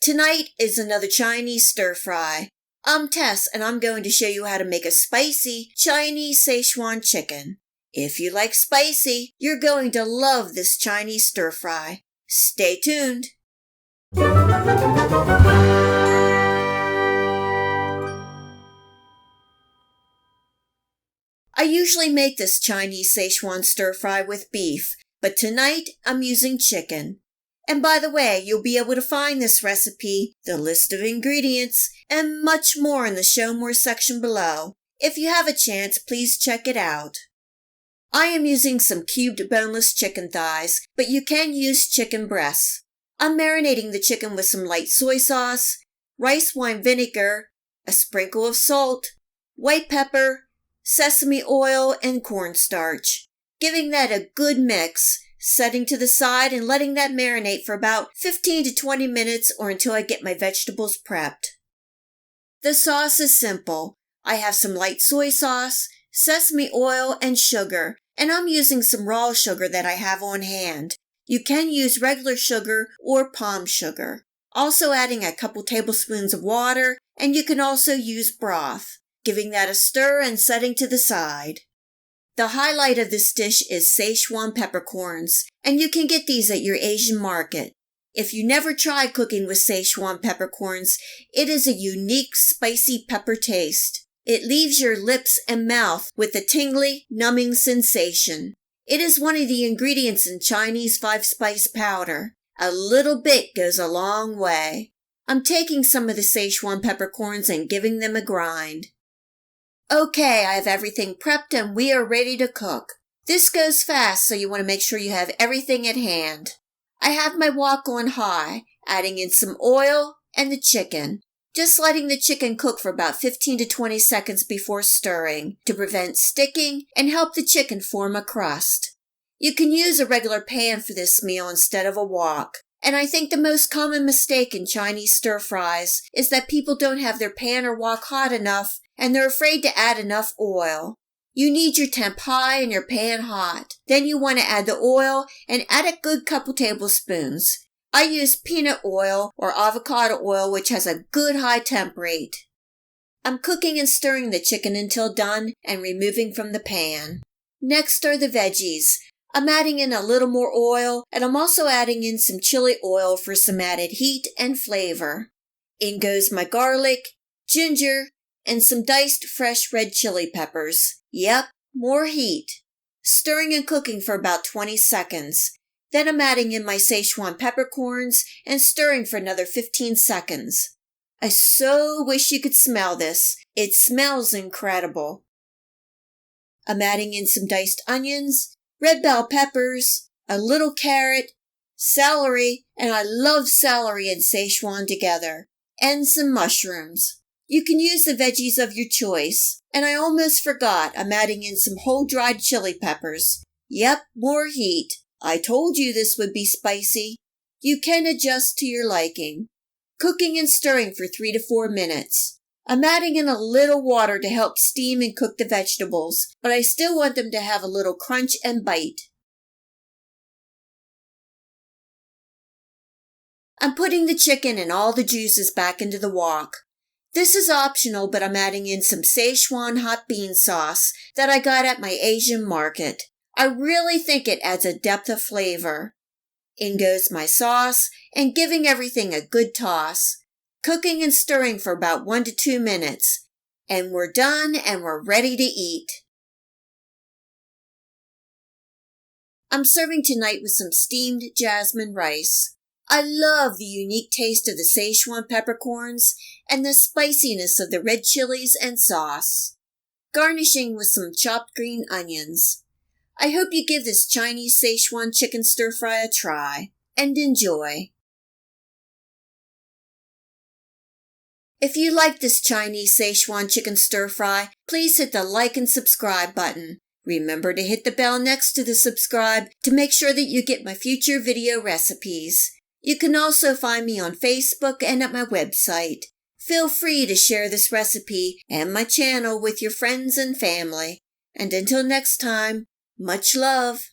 Tonight is another Chinese stir-fry. I'm Tess, and I'm going to show you how to make a spicy Chinese Szechuan chicken. If you like spicy, you're going to love this Chinese stir-fry. Stay tuned. I usually make this Chinese Szechuan stir-fry with beef, but tonight I'm using chicken. And by the way, you'll be able to find this recipe, the list of ingredients, and much more in the Show More section below. If you have a chance, please check it out. I am using some cubed boneless chicken thighs, but you can use chicken breasts. I'm marinating the chicken with some light soy sauce, rice wine vinegar, a sprinkle of salt, white pepper, sesame oil, and cornstarch, giving that a good mix, setting to the side and letting that marinate for about 15 to 20 minutes or until I get my vegetables prepped. The sauce is simple. I have some light soy sauce, sesame oil, and sugar, and I'm using some raw sugar that I have on hand. You can use regular sugar or palm sugar. Also adding a couple tablespoons of water, and you can also use broth, giving that a stir and setting to the side. The highlight of this dish is Sichuan peppercorns, and you can get these at your Asian market. If you never tried cooking with Sichuan peppercorns, it is a unique spicy pepper taste. It leaves your lips and mouth with a tingly, numbing sensation. It is one of the ingredients in Chinese 5-spice powder. A little bit goes a long way. I'm taking some of the Sichuan peppercorns and giving them a grind. Okay, I have everything prepped and we are ready to cook. This goes fast, so you want to make sure you have everything at hand. I have my wok on high, adding in some oil and the chicken. Just letting the chicken cook for about 15 to 20 seconds before stirring to prevent sticking and help the chicken form a crust. You can use a regular pan for this meal instead of a wok. And I think the most common mistake in Chinese stir-fries is that people don't have their pan or wok hot enough and they're afraid to add enough oil. You need your temp high and your pan hot. Then you want to add the oil and add a good couple tablespoons. I use peanut oil or avocado oil, which has a good high temp rate. I'm cooking and stirring the chicken until done and removing from the pan. Next are the veggies. I'm adding in a little more oil, and I'm also adding in some chili oil for some added heat and flavor. In goes my garlic, ginger, and some diced fresh red chili peppers. Yep, more heat. Stirring and cooking for about 20 seconds. Then I'm adding in my Szechuan peppercorns and stirring for another 15 seconds. I so wish you could smell this. It smells incredible. I'm adding in some diced onions, red bell peppers, a little carrot, celery, and I love celery and Szechuan together, and some mushrooms. You can use the veggies of your choice. And I almost forgot, I'm adding in some whole dried chili peppers. Yep, more heat. I told you this would be spicy. You can adjust to your liking. Cooking and stirring for 3 to 4 minutes. I'm adding in a little water to help steam and cook the vegetables, but I still want them to have a little crunch and bite. I'm putting the chicken and all the juices back into the wok. This is optional, but I'm adding in some Sichuan hot bean sauce that I got at my Asian market. I really think it adds a depth of flavor. In goes my sauce and giving everything a good toss. Cooking and stirring for about 1 to 2 minutes. And we're done and we're ready to eat. I'm serving tonight with some steamed jasmine rice. I love the unique taste of the Sichuan peppercorns and the spiciness of the red chilies and sauce. Garnishing with some chopped green onions. I hope you give this Chinese Szechuan chicken stir-fry a try, and enjoy. If you like this Chinese Szechuan chicken stir-fry, please hit the like and subscribe button. Remember to hit the bell next to the subscribe to make sure that you get my future video recipes. You can also find me on Facebook and at my website. Feel free to share this recipe and my channel with your friends and family. And until next time, much love.